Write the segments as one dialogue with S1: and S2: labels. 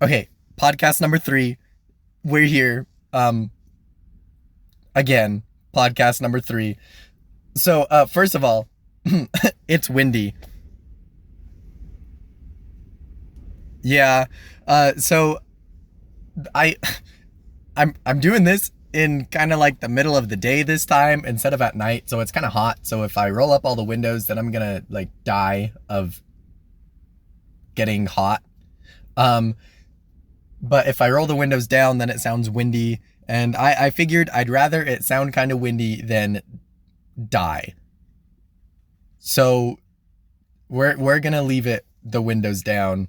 S1: Okay, podcast number 3. We're here. Again, podcast number 3. So, first of all, it's windy. Yeah. So I I'm doing this in kind of like the middle of the day this time instead of at night, so it's kind of hot. So if I roll up all the windows, then I'm gonna like die of getting hot. Um, but if I roll the windows down, then it sounds windy, and I figured I'd rather it sound kind of windy than die. So we're gonna leave it the windows down,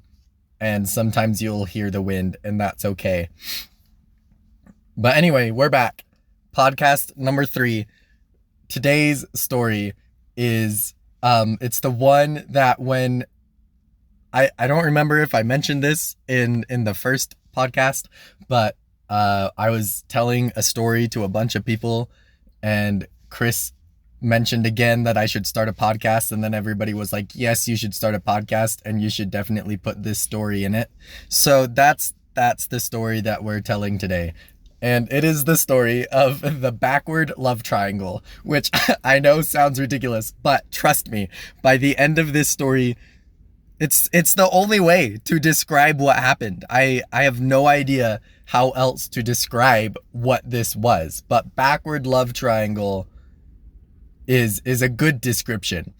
S1: and sometimes you'll hear the wind, and that's okay. But anyway, we're back. Podcast number 3. Today's story is it's the one that when I don't remember if I mentioned this in the first podcast, but I was telling a story to a bunch of people, and Chris mentioned again that I should start a podcast, and then everybody was like, yes, you should start a podcast, and you should definitely put this story in it. So that's the story that we're telling today. And it is the story of the backward love triangle, which I know sounds ridiculous, but trust me, by the end of this story, it's the only way to describe what happened. I have no idea how else to describe what this was, but backward love triangle is a good description.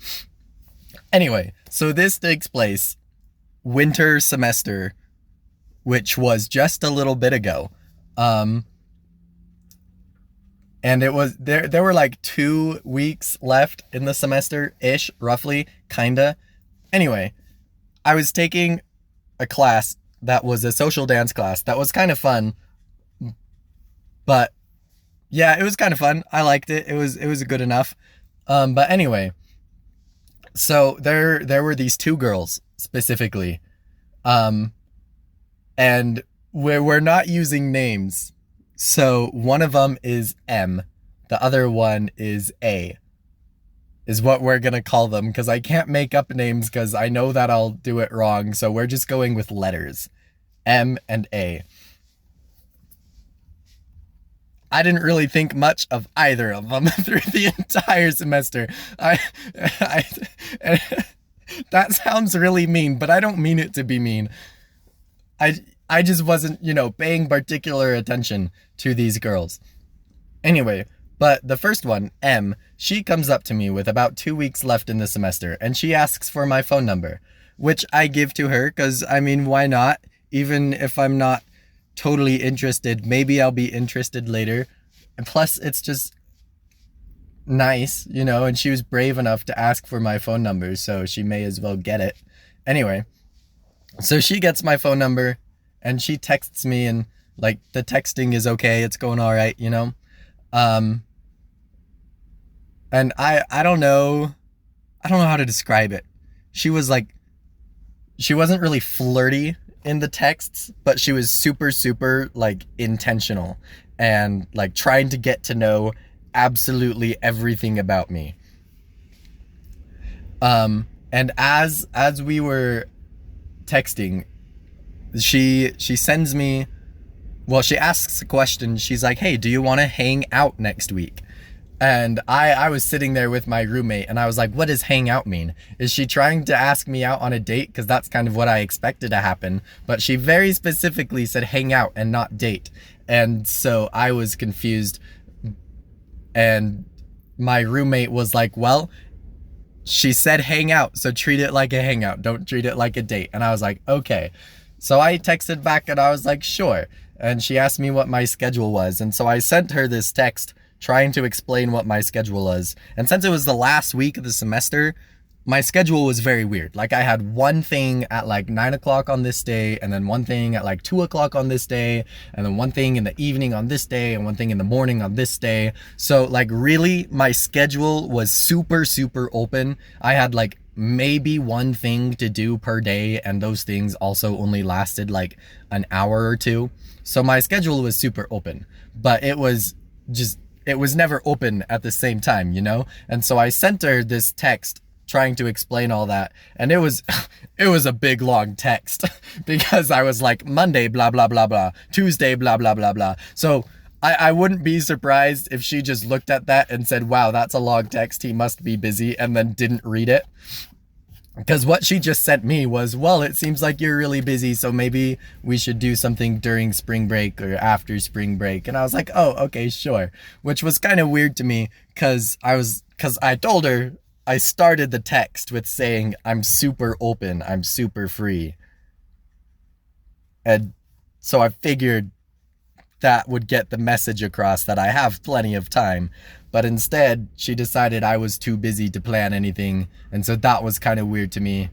S1: Anyway, so this takes place winter semester, which was just a little bit ago. And it was there were like 2 weeks left in the semester ish, roughly, kinda. Anyway, I was taking a class that was a social dance class that was kind of fun. But yeah, it was kind of fun. I liked it. It was good enough. But anyway, so there were these 2 girls specifically. And we're not using names. So one of them is M, the other one is A, is what we're going to call them, because I can't make up names because I know that I'll do it wrong. So we're just going with letters, M and A. I didn't really think much of either of them through the entire semester. I that sounds really mean, but I don't mean it to be mean. I just wasn't, paying particular attention to these girls. Anyway, but the first one, M, she comes up to me with about 2 weeks left in the semester, and she asks for my phone number, which I give to her because, I mean, why not? Even if I'm not totally interested, maybe I'll be interested later. And plus, it's just nice, and she was brave enough to ask for my phone number, so she may as well get it. Anyway, so she gets my phone number, and she texts me, and like the texting is okay, it's going all right, and I don't know how to describe it. She wasn't really flirty in the texts, but she was super super like intentional and like trying to get to know absolutely everything about me. And as we were texting, she sends me, well, she asks a question. She's like, hey, do you want to hang out next week? And I was sitting there with my roommate, and I was like, what does hang out mean? Is she trying to ask me out on a date? Because that's kind of what I expected to happen. But she very specifically said hang out and not date. And so I was confused. And my roommate was like, well, she said hang out, so treat it like a hangout. Don't treat it like a date. And I was like, okay. So I texted back, and I was like, sure. And she asked me what my schedule was. And so I sent her this text trying to explain what my schedule was. And since it was the last week of the semester, my schedule was very weird. Like, I had one thing at like 9 o'clock on this day, and then one thing at like 2 o'clock on this day, and then one thing in the evening on this day, and one thing in the morning on this day. So like really my schedule was super, super open. I had like maybe one thing to do per day, and those things also only lasted like an hour or two. So my schedule was super open, but it was never open at the same time, And so I sent her this text trying to explain all that, and it was it was a big long text because I was like, Monday blah blah blah blah, Tuesday blah blah blah blah. So I wouldn't be surprised if she just looked at that and said, wow, that's a long text, he must be busy, and then didn't read it. Because what she just sent me was, well, it seems like you're really busy, so maybe we should do something during spring break or after spring break. And I was like, oh, okay, sure. Which was kind of weird to me because I told her, I started the text with saying, I'm super open, I'm super free. And so I figured that would get the message across that I have plenty of time. But instead, she decided I was too busy to plan anything, and so that was kind of weird to me.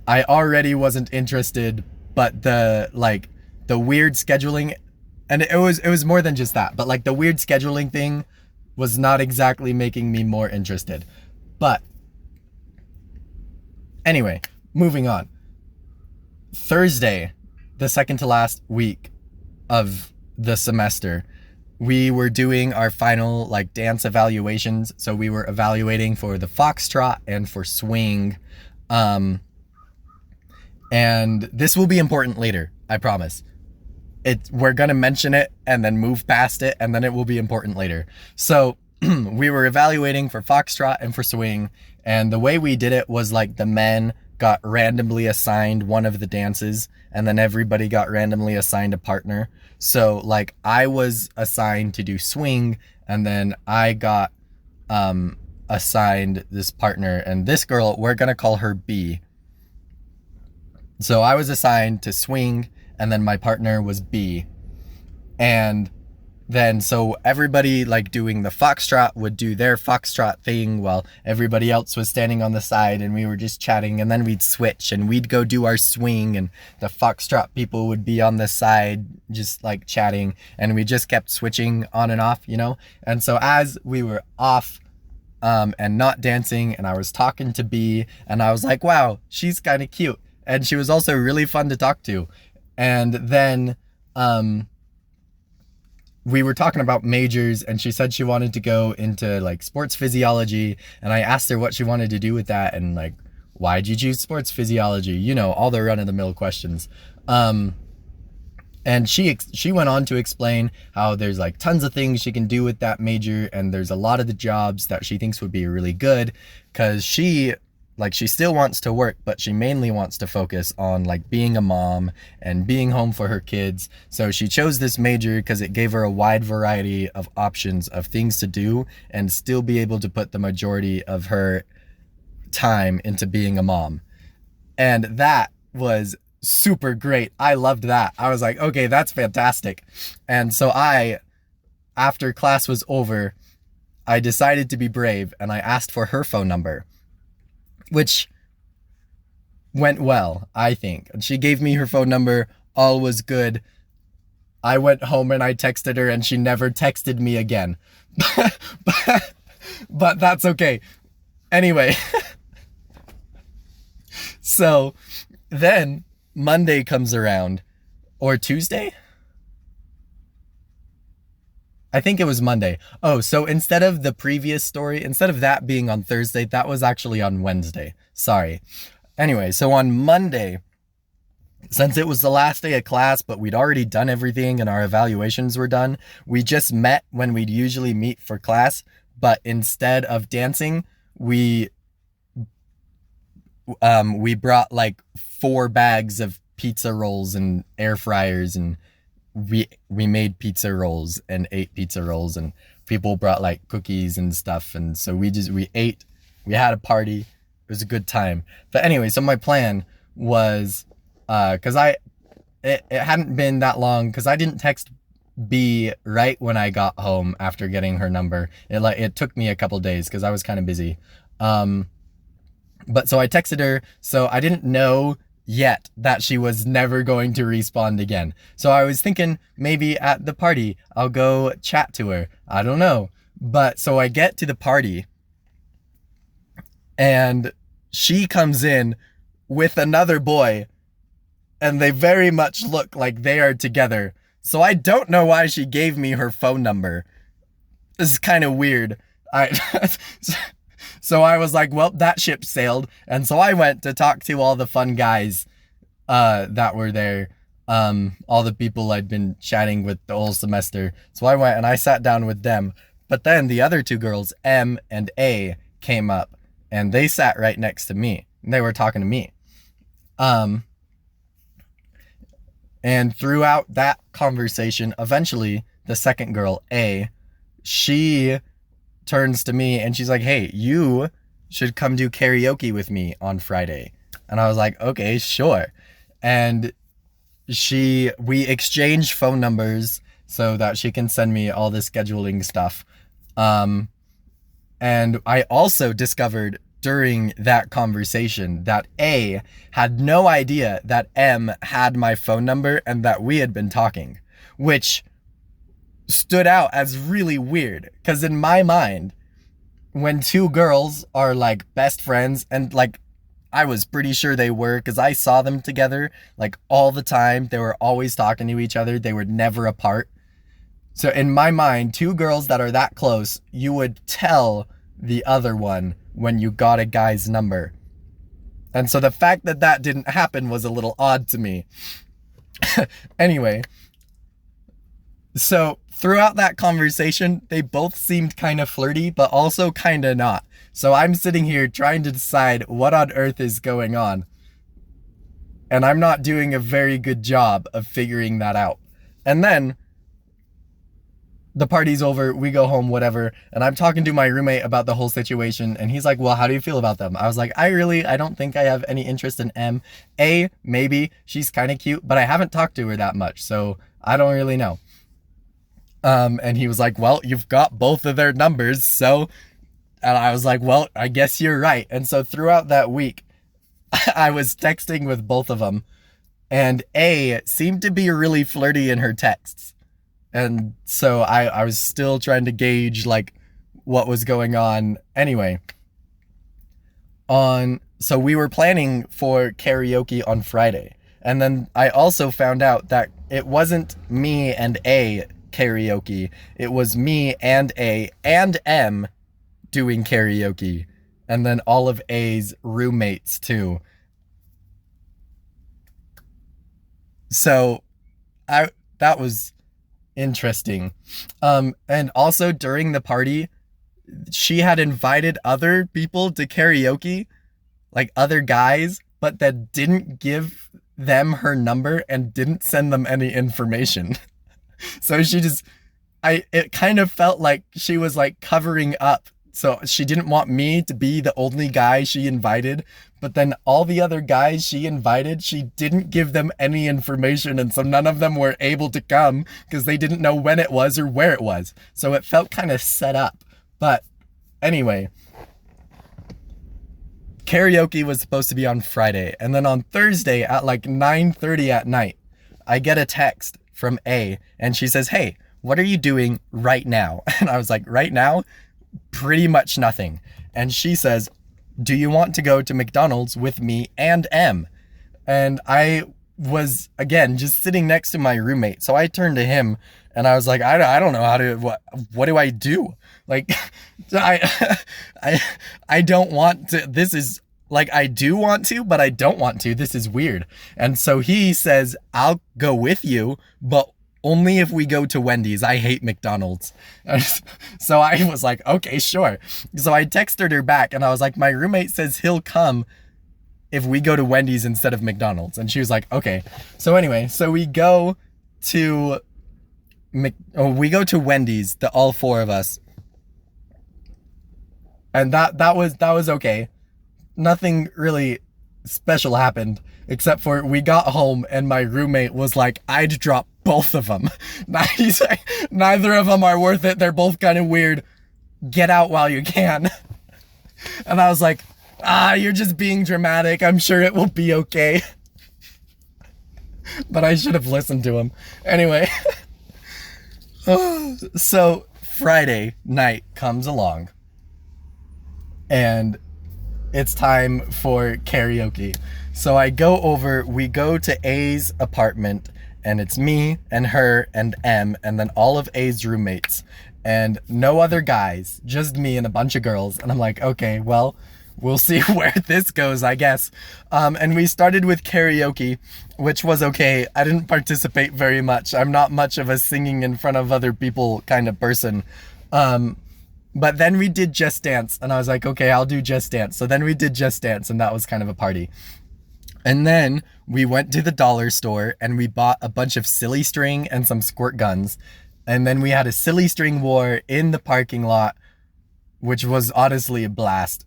S1: I already wasn't interested, but the weird scheduling, and it was more than just that, but like the weird scheduling thing was not exactly making me more interested. But anyway, moving on. Thursday, the second to last week of the semester, we were doing our final like dance evaluations. So we were evaluating for the foxtrot and for swing. And this will be important later, I promise. We're gonna mention it and then move past it, and then it will be important later. So we were evaluating for foxtrot and for swing, and the way we did it was like the men got randomly assigned one of the dances, and then everybody got randomly assigned a partner. So like I was assigned to do swing, and then I got assigned this partner, and this girl, we're gonna call her B. So I was assigned to swing, and then my partner was B. And then so everybody like doing the foxtrot would do their foxtrot thing while everybody else was standing on the side, and we were just chatting, and then we'd switch and we'd go do our swing, and the foxtrot people would be on the side just like chatting, and we just kept switching on and off, you know? And so as we were off and not dancing, and I was talking to B, and I was like, wow, she's kind of cute, and she was also really fun to talk to. And then we were talking about majors, and she said she wanted to go into like sports physiology, and I asked her what she wanted to do with that, and like, why'd you choose sports physiology? You know, all the run-of-the-mill questions. And she went on to explain how there's like tons of things she can do with that major, and there's a lot of the jobs that she thinks would be really good, because she still wants to work, but she mainly wants to focus on like being a mom and being home for her kids. So she chose this major because it gave her a wide variety of options of things to do and still be able to put the majority of her time into being a mom. And that was super great. I loved that. I was like, okay, that's fantastic. And so after class was over, I decided to be brave, and I asked for her phone number, which went well, I think. And she gave me her phone number. All was good. I went home and I texted her, and she never texted me again. But that's okay. Anyway. So then Monday comes around, or Tuesday? I think it was Monday. Oh, so instead of the previous story, instead of that being on Thursday, that was actually on Wednesday. Sorry. Anyway, so on Monday, since it was the last day of class, but we'd already done everything and our evaluations were done, we just met when we'd usually meet for class, but instead of dancing, we brought like 4 bags of pizza rolls and air fryers, and we made pizza rolls and ate pizza rolls, and people brought like cookies and stuff, and so we ate, we had a party. It was a good time. But anyway, so my plan was because it hadn't been that long, because I didn't text B right when I got home after getting her number. It took me a couple days because I was kind of busy. But so I texted her, so I didn't know yet that she was never going to respond again. So I was thinking maybe at the party I'll go chat to her. I don't know. But so I get to the party, and she comes in with another boy, and they very much look like they are together. So I don't know why she gave me her phone number. This is kind of weird. So I was like, well, that ship sailed. And so I went to talk to all the fun guys that were there. All the people I'd been chatting with the whole semester. So I went and I sat down with them. But then the other two girls, M and A, came up and they sat right next to me. And they were talking to me. And throughout that conversation, eventually the second girl, A, she turns to me and she's like, hey, you should come do karaoke with me on Friday. And I was like, okay, sure. And we exchanged phone numbers so that she can send me all the scheduling stuff. And I also discovered during that conversation that A had no idea that M had my phone number and that we had been talking, which stood out as really weird. Because in my mind, when two girls are like best friends, and like I was pretty sure they were because I saw them together like all the time. They were always talking to each other. They were never apart. So in my mind, two girls that are that close, you would tell the other one when you got a guy's number. And so the fact that that didn't happen was a little odd to me. Anyway, so throughout that conversation, they both seemed kind of flirty, but also kind of not. So I'm sitting here trying to decide what on earth is going on. And I'm not doing a very good job of figuring that out. And then the party's over, we go home, whatever, and I'm talking to my roommate about the whole situation, and he's like, well, how do you feel about them? I was like, I don't think I have any interest in M. A, maybe, she's kind of cute, but I haven't talked to her that much, so I don't really know. And he was like, well, you've got both of their numbers, so, and I was like, well, I guess you're right. And so throughout that week, I was texting with both of them, and A seemed to be really flirty in her texts. And so I was still trying to gauge like what was going on. Anyway, so we were planning for karaoke on Friday. And then I also found out that it wasn't me and A karaoke. It was me and A and M doing karaoke. And then all of A's roommates too. So that was interesting. And also during the party, she had invited other people to karaoke, like other guys, but that didn't give them her number and didn't send them any information. So it kind of felt like she was like covering up. So she didn't want me to be the only guy she invited, but then all the other guys she invited, she didn't give them any information, and so none of them were able to come because they didn't know when it was or where it was. So it felt kind of set up. But anyway, karaoke was supposed to be on Friday, and then on Thursday at like 9:30 at night, I get a text from A, and she says, hey, what are you doing right now? And I was like, right now? Pretty much nothing. And she says, do you want to go to McDonald's with me and M? And I was, again, just sitting next to my roommate. So I turned to him and I was like, I don't know how to, what do I do? Like, I don't want to, this is like, I do want to, but I don't want to. This is weird. And so he says, I'll go with you, but only if we go to Wendy's. I hate McDonald's. So I was like, okay, sure. So I texted her back and I was like, my roommate says he'll come if we go to Wendy's instead of McDonald's. And she was like, okay. So anyway, so we go to Wendy's, all four of us. And that was okay. Nothing really special happened, except for we got home and my roommate was like, I'd drop both of them. He's like, neither of them are worth it. They're both kind of weird. Get out while you can. And I was like, you're just being dramatic. I'm sure it will be okay. But I should have listened to him. Anyway. So Friday night comes along. And it's time for karaoke. So we go to A's apartment, and it's me and her and M and then all of A's roommates. and no other guys, just me and a bunch of girls. And I'm like, okay, well, we'll see where this goes, I guess. And we started with karaoke, which was okay. I didn't participate very much. I'm not much of a singing in front of other people kind of person. But then we did Just Dance, and I was like, okay, I'll do Just Dance. So then we did Just Dance, and that was kind of a party. And then we went to the dollar store and we bought a bunch of silly string and some squirt guns. And then we had a silly string war in the parking lot, which was honestly a blast.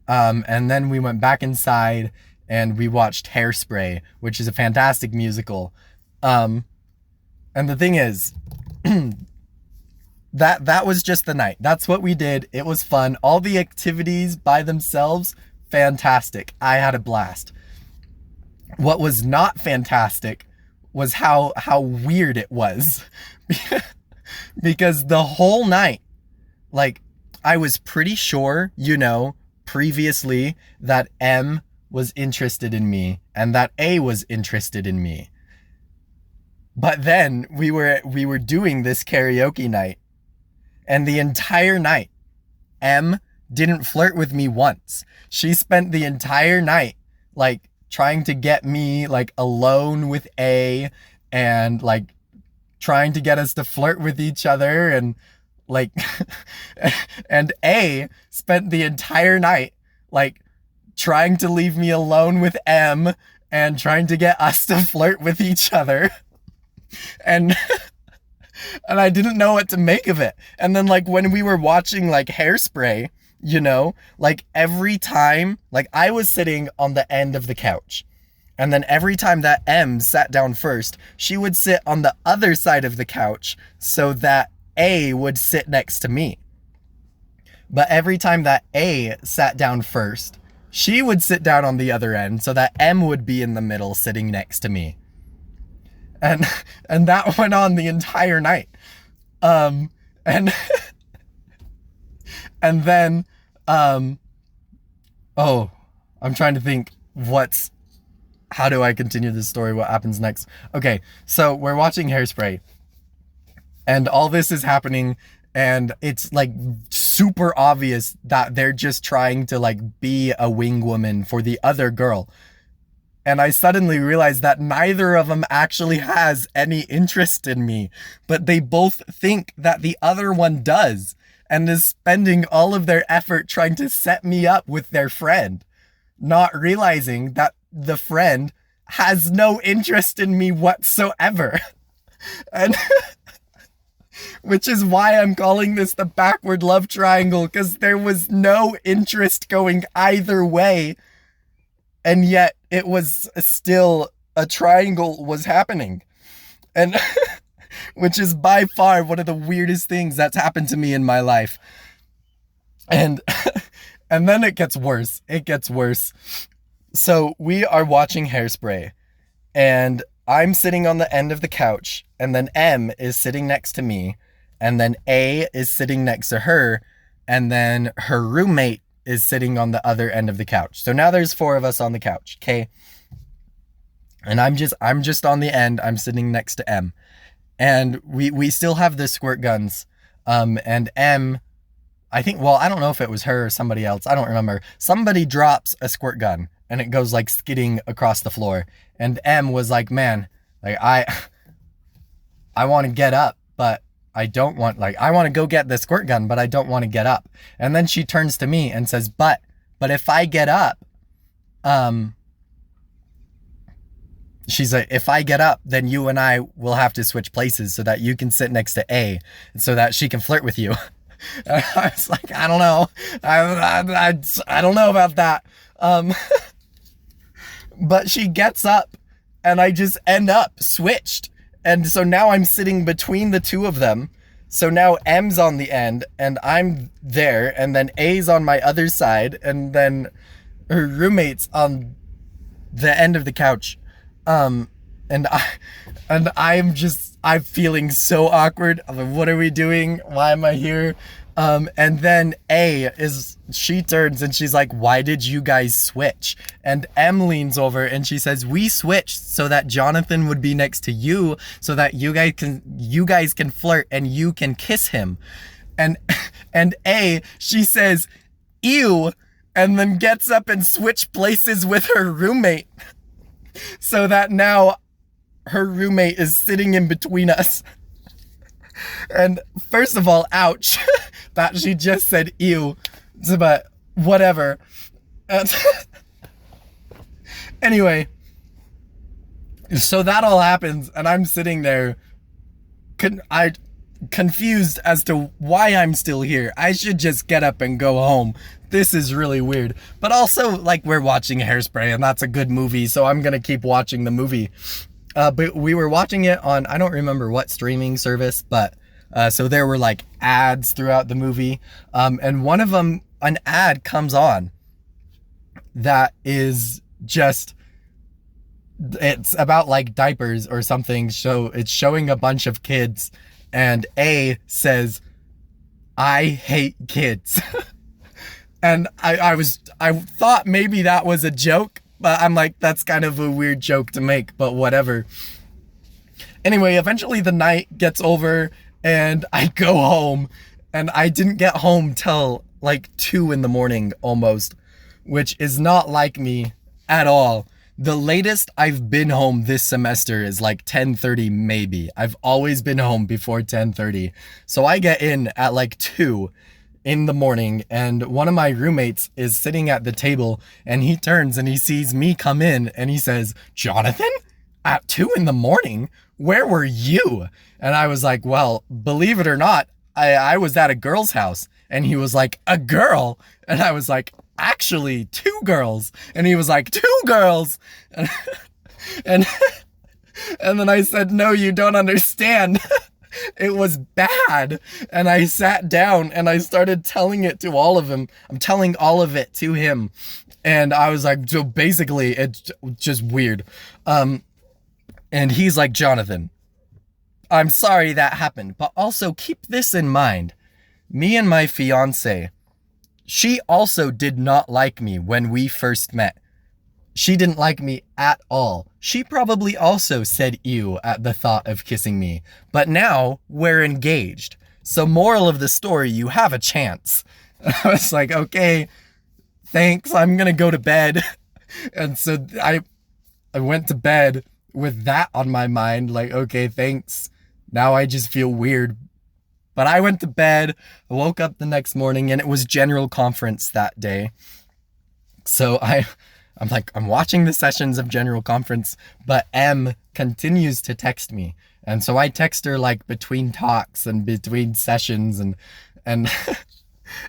S1: And then we went back inside and we watched Hairspray, which is a fantastic musical. And the thing is, that was just the night. That's what we did. It was fun. All the activities by themselves, fantastic. I had a blast. What was not fantastic was how weird it was. Because the whole night, like, I was pretty sure, previously that M was interested in me and that A was interested in me. But then we were doing this karaoke night, and the entire night, M didn't flirt with me once. She spent the entire night, like, trying to get me, like, alone with A, and, like, trying to get us to flirt with each other, and, like, and A spent the entire night, like, trying to leave me alone with M, and trying to get us to flirt with each other. And I didn't know what to make of it. And then, like, when we were watching, like, Hairspray, like, every time, like, I was sitting on the end of the couch. And then every time that M sat down first, she would sit on the other side of the couch so that A would sit next to me. But every time that A sat down first, she would sit down on the other end so that M would be in the middle sitting next to me. And that went on the entire night. And and then I'm trying to think how do I continue this story? What happens next? Okay, so we're watching Hairspray, and all this is happening, and it's, like, super obvious that they're just trying to, like, be a wing woman for the other girl. And I suddenly realized that neither of them actually has any interest in me, but they both think that the other one does, and is spending all of their effort trying to set me up with their friend, not realizing that the friend has no interest in me whatsoever. And which is why I'm calling this the backward love triangle, because there was no interest going either way, and yet it was still a triangle was happening. And which is by far one of the weirdest things that's happened to me in my life. And then it gets worse. It gets worse. So we are watching Hairspray, and I'm sitting on the end of the couch, and then M is sitting next to me, and then A is sitting next to her, and then her roommate is sitting on the other end of the couch. So now there's 4 of us on the couch, okay? And I'm just on the end. I'm sitting next to M. And we still have the squirt guns. And M, I think, well, I don't know if it was her or somebody else. I don't remember. Somebody drops a squirt gun, and it goes, like, skidding across the floor. And M was like, man, like, I want to get up, but I don't want, like, I want to go get the squirt gun, but I don't want to get up. And then she turns to me and says, but if I get up, she's like, if I get up, then you and I will have to switch places so that you can sit next to A, so that she can flirt with you. And I was like, I don't know. I don't know about that. But she gets up, and I just end up switched. And so now I'm sitting between the two of them. So now M's on the end, and I'm there, and then A's on my other side, and then her roommate's on the end of the couch. And I'm feeling so awkward. I'm like, what are we doing? Why am I here? And then she turns and she's like, why did you guys switch? And M leans over and she says, we switched so that Jonathan would be next to you, so that you guys can flirt and you can kiss him. And and A, she says, ew, and then gets up and switch places with her roommate. So that now her roommate is sitting in between us. And first of all, ouch, that she just said ew, but whatever. Anyway, so that all happens, and I'm sitting there, confused as to why I'm still here. I should just get up and go home. This is really weird. But also, like, we're watching Hairspray, and that's a good movie, so I'm gonna keep watching the movie. But we were watching it on, I don't remember what streaming service, but so there were like ads throughout the movie. And one of them, an ad comes on that is just, it's about like diapers or something. So it's showing a bunch of kids, and A says, I hate kids. And I thought maybe that was a joke, but I'm like, that's kind of a weird joke to make, but whatever. Anyway, eventually the night gets over and I go home, and I didn't get home till like 2 a.m. almost, which is not like me at all. The latest I've been home this semester is like 10:30 maybe. I've always been home before 10:30. So I get in at like 2 a.m, and one of my roommates is sitting at the table, and he turns and he sees me come in and he says, Jonathan, at 2 a.m, where were you? And I was like, well, believe it or not, I was at a girl's house. And he was like, a girl? And I was like, actually 2 girls. And he was like, 2 girls? And then I said, no, you don't understand. It was bad. And I sat down and I started telling it to all of them. I'm telling all of it to him. And I was like, so basically it's just weird. And he's like, Jonathan, I'm sorry that happened, but also keep this in mind. Me and my fiance, she also did not like me when we first met. She didn't like me at all. She probably also said ew at the thought of kissing me, but now we're engaged. So moral of the story, you have a chance. I was like, okay, thanks, I'm gonna go to bed. And so I went to bed with that on my mind, like, okay, thanks. Now I just feel weird. But I went to bed, I woke up the next morning, and it was general conference that day. So I'm like, I'm watching the sessions of general conference, but M continues to text me. And so I text her like between talks and between sessions, and and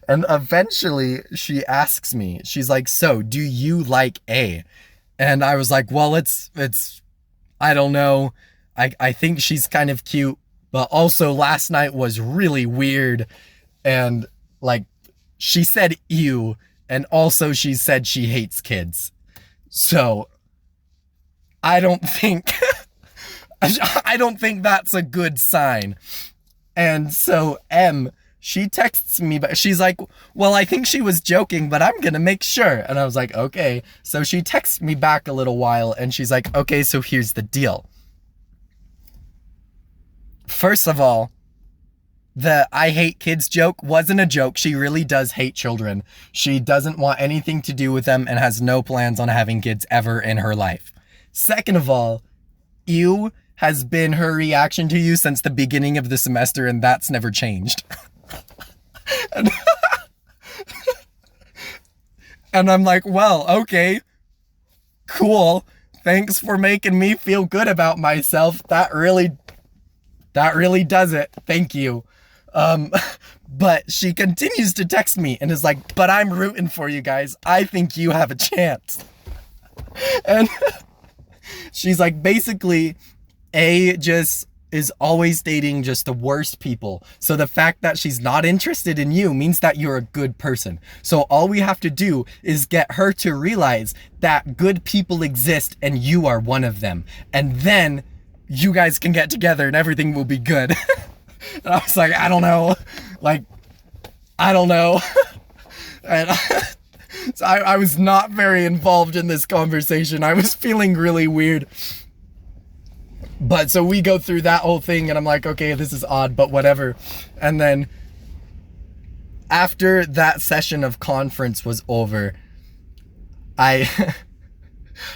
S1: eventually she asks me, she's like, so do you like A? And I was like, well, it's I don't know. I think she's kind of cute, but also last night was really weird. And like, she said ew, and also she said she hates kids. So I don't think I don't think that's a good sign. And so M, she texts me, but she's like, well, I think she was joking, but I'm gonna make sure. And I was like, okay. So she texts me back a little while, and she's like, okay, so here's the deal. First of all, the I hate kids joke wasn't a joke. She really does hate children. She doesn't want anything to do with them and has no plans on having kids ever in her life. Second of all, ew has been her reaction to you since the beginning of the semester, and that's never changed. And I'm like, well, okay, cool. Thanks for making me feel good about myself. That really does it. Thank you. But she continues to text me and is like, but I'm rooting for you guys. I think you have a chance. And she's like, basically, A just is always dating just the worst people. So the fact that she's not interested in you means that you're a good person. So all we have to do is get her to realize that good people exist and you are one of them. And then you guys can get together and everything will be good. And I was like, I don't know. And so I was not very involved in this conversation. I was feeling really weird. But so we go through that whole thing, and I'm like, okay, this is odd, but whatever. And then after that session of conference was over, I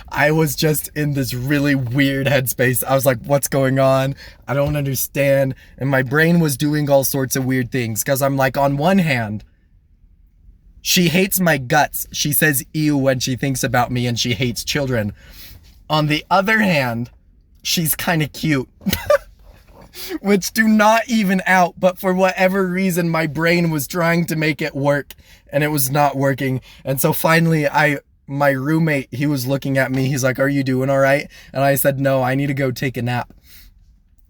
S1: I was just in this really weird headspace. I was like, what's going on? I don't understand. And my brain was doing all sorts of weird things because I'm like, on one hand, she hates my guts. She says ew when she thinks about me, and she hates children. On the other hand, she's kind of cute. Which do not even out, but for whatever reason, my brain was trying to make it work, and it was not working. And so finally, my roommate, he was looking at me. He's like, "Are you doing all right?" And I said, "No, I need to go take a nap."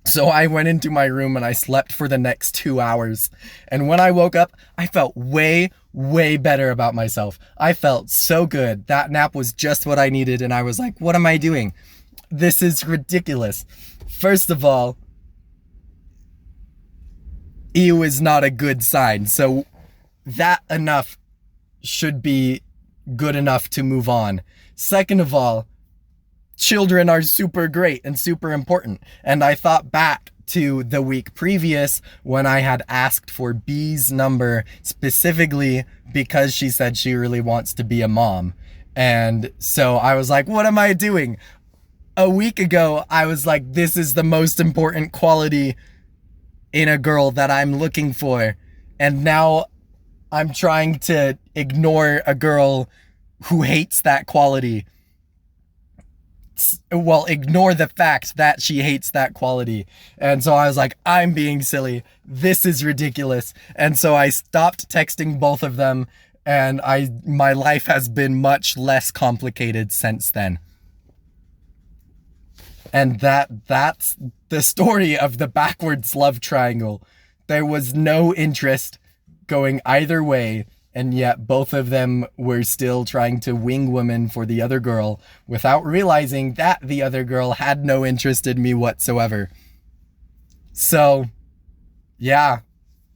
S1: So I went into my room and I slept for the next 2 hours. And when I woke up, I felt way, way better about myself. I felt so good. That nap was just what I needed. And I was like, what am I doing? This is ridiculous. First of all, ew is not a good sign. So that enough should be good enough to move on. Second of all, children are super great and super important. And I thought back to the week previous when I had asked for B's number specifically because she said she really wants to be a mom. And so I was like, what am I doing? A week ago, I was like, this is the most important quality in a girl that I'm looking for. And now I'm trying to ignore a girl who hates that quality. Well, ignore the fact that she hates that quality. And so I was like, I'm being silly. This is ridiculous. And so I stopped texting both of them, and my life has been much less complicated since then. And that's the story of the backwards love triangle. There was no interest going either way, and yet both of them were still trying to wing woman for the other girl without realizing that the other girl had no interest in me whatsoever. So, yeah,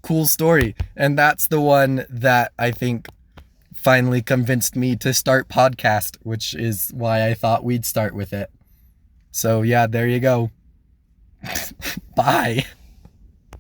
S1: cool story. And that's the one that I think finally convinced me to start podcast, which is why I thought we'd start with it. So yeah, there you go. Bye.